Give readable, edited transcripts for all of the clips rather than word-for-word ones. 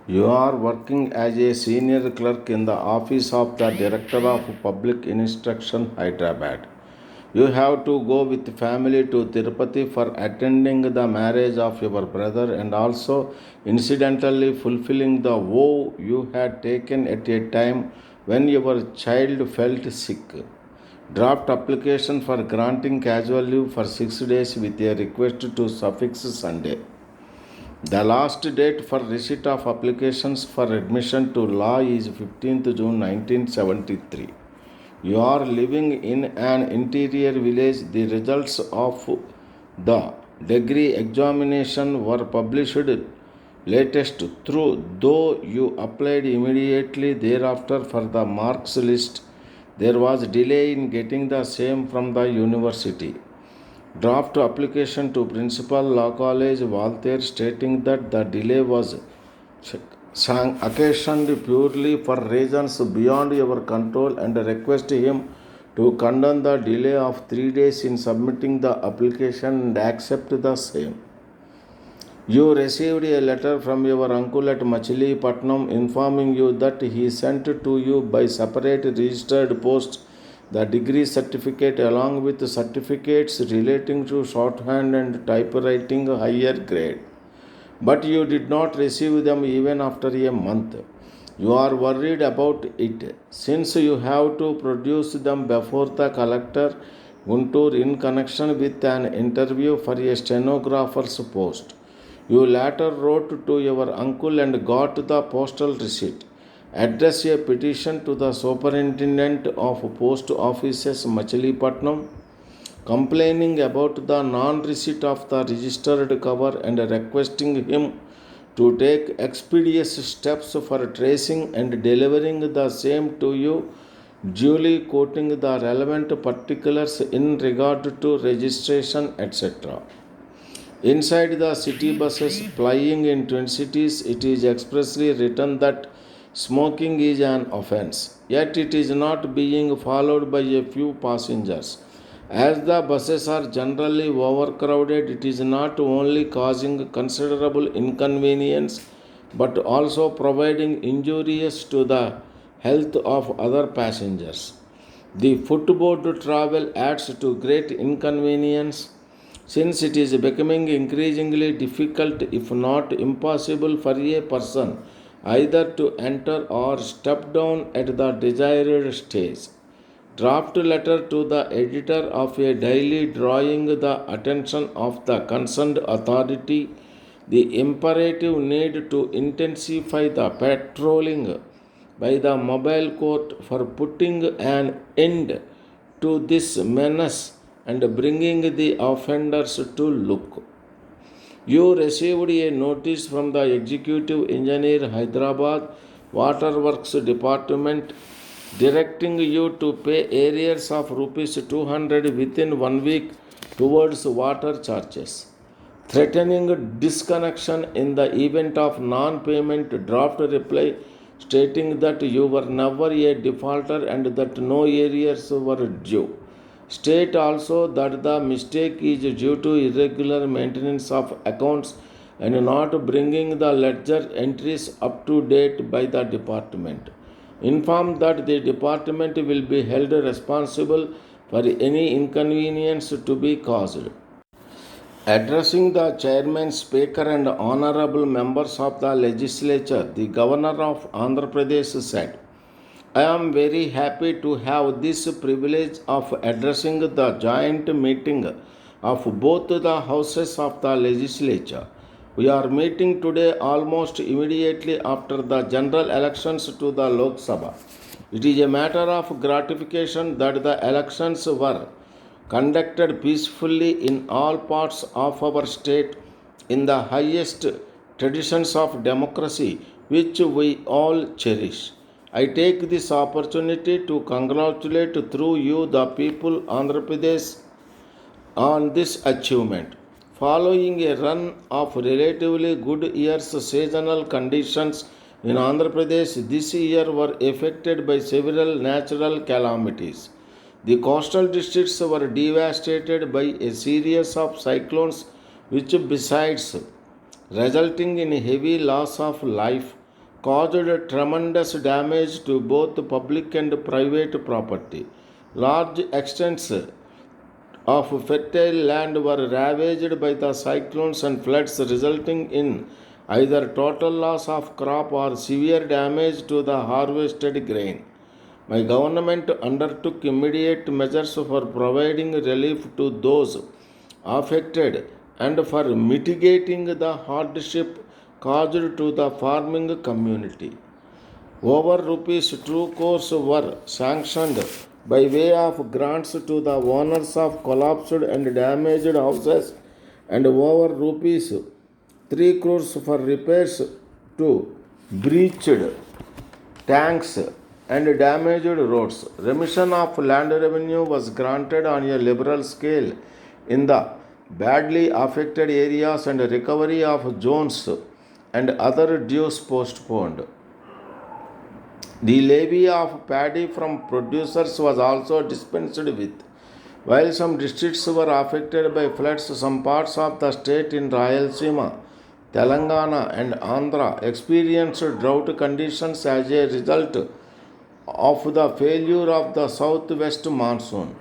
You are working as a senior clerk in the office of the Director of Public Instruction, Hyderabad. You have to go with family to Tirupati for attending the marriage of your brother and also incidentally fulfilling the vow you had taken at a time when your child felt sick. Draft application for granting casual leave for 6 days with a request to suffix Sunday. The last date for receipt of applications for admission to law is 15th June 1973. You are living in an interior village. The results of the degree examination were published latest through, though you applied immediately thereafter for the marks list. There was delay in getting the same from the university. Draft application to Principal Law College, Valther, stating that the delay was occasioned purely for reasons beyond your control and request him to condone the delay of 3 days in submitting the application and accept the same. You received a letter from your uncle at Machilipatnam informing you that he sent to you by separate registered post the degree certificate along with certificates relating to shorthand and typewriting higher grade. But you did not receive them even after a month. You are worried about it since you have to produce them before the collector Guntur in connection with an interview for a stenographer's post. You later wrote to your uncle and got the postal receipt. Address a petition to the superintendent of post offices Machilipatnam complaining about the non-receipt of the registered cover and requesting him to take expeditious steps for tracing and delivering the same to you, duly quoting the relevant particulars in regard to registration, etc. Inside the city buses plying in twin cities, it is expressly written that smoking is an offense. Yet it is not being followed by a few passengers. As the buses are generally overcrowded, it is not only causing considerable inconvenience but also providing injurious to the health of other passengers. The footboard travel adds to great inconvenience since it is becoming increasingly difficult, if not impossible, for a person either to enter or step down at the desired stage. Draft letter to the editor of a daily drawing the attention of the concerned authority the imperative need to intensify the patrolling by the mobile court for putting an end to this menace and bringing the offenders to look. You received a notice from the Executive Engineer Hyderabad Waterworks Department directing you to pay arrears of rupees 200 within 1 week towards water charges. Threatening disconnection in the event of non-payment, draft reply stating that you were never a defaulter and that no arrears were due. State also that the mistake is due to irregular maintenance of accounts and not bringing the ledger entries up to date by the department. Inform that the department will be held responsible for any inconvenience to be caused. Addressing the chairman, speaker, and honorable members of the legislature, the governor of Andhra Pradesh said, I am very happy to have this privilege of addressing the joint meeting of both the houses of the legislature. We are meeting today almost immediately after the general elections to the Lok Sabha. It is a matter of gratification that the elections were conducted peacefully in all parts of our state in the highest traditions of democracy which we all cherish. I take this opportunity to congratulate through you the people Andhra Pradesh on this achievement. Following a run of relatively good years, seasonal conditions in Andhra Pradesh this year were affected by several natural calamities. The coastal districts were devastated by a series of cyclones, which, besides resulting in heavy loss of life, caused tremendous damage to both public and private property. Large extents of fertile land were ravaged by the cyclones and floods, resulting in either total loss of crop or severe damage to the harvested grain. My government undertook immediate measures for providing relief to those affected and for mitigating the hardship caused to the farming community. Over rupees 2 crores were sanctioned by way of grants to the owners of collapsed and damaged houses and over rupees 3 crores for repairs to breached tanks and damaged roads. Remission of land revenue was granted on a liberal scale in the badly affected areas and recovery of zones and other dues postponed. The levy of paddy from producers was also dispensed with. While some districts were affected by floods, some parts of the state in Rayalaseema, Telangana and Andhra experienced drought conditions as a result of the failure of the southwest monsoon.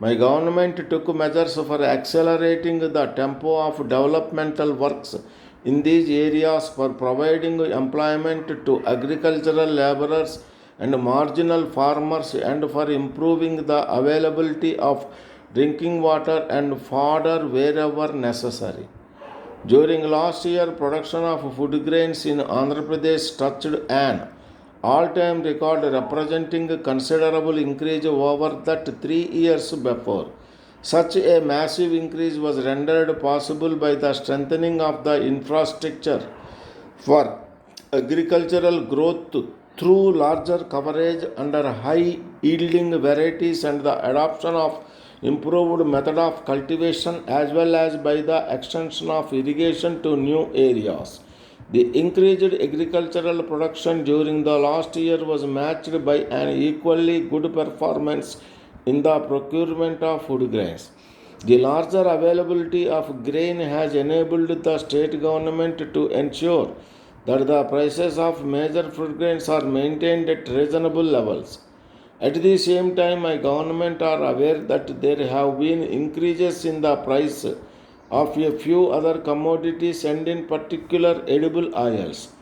My government took measures for accelerating the tempo of developmental works in these areas for providing employment to agricultural laborers and marginal farmers and for improving the availability of drinking water and fodder wherever necessary. During last year, production of food grains in Andhra Pradesh touched an all-time record, representing a considerable increase over that 3 years before. Such a massive increase was rendered possible by the strengthening of the infrastructure for agricultural growth through larger coverage under high-yielding varieties and the adoption of improved method of cultivation as well as by the extension of irrigation to new areas. The increased agricultural production during the last year was matched by an equally good performance in the procurement of food grains. The larger availability of grain has enabled the state government to ensure that the prices of major food grains are maintained at reasonable levels. At the same time, my government are aware that there have been increases in the price of a few other commodities and in particular edible oils.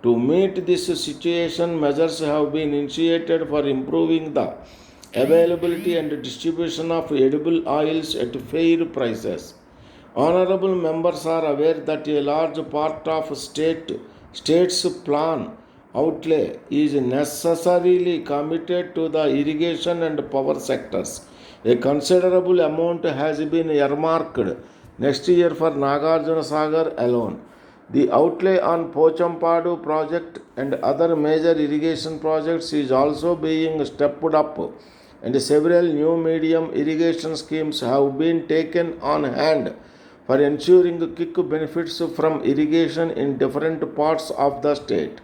To meet this situation, measures have been initiated for improving the availability and distribution of edible oils at fair prices. Honorable members are aware that a large part of state's plan outlay is necessarily committed to the irrigation and power sectors. A considerable amount has been earmarked next year for Nagarjuna Sagar alone. The outlay on Pochampadu project and other major irrigation projects is also being stepped up, and several new medium irrigation schemes have been taken on hand for ensuring quick benefits from irrigation in different parts of the state.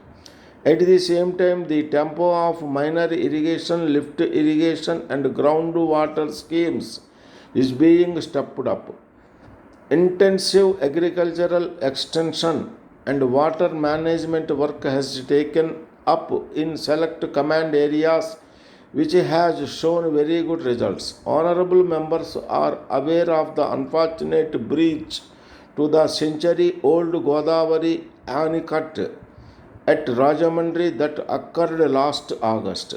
At the same time, the tempo of minor irrigation, lift irrigation and groundwater schemes is being stepped up. Intensive agricultural extension and water management work has taken up in select command areas, which has shown very good results. Honorable members are aware of the unfortunate breach to the century-old Godavari Anicut at Rajahmundry that occurred last August.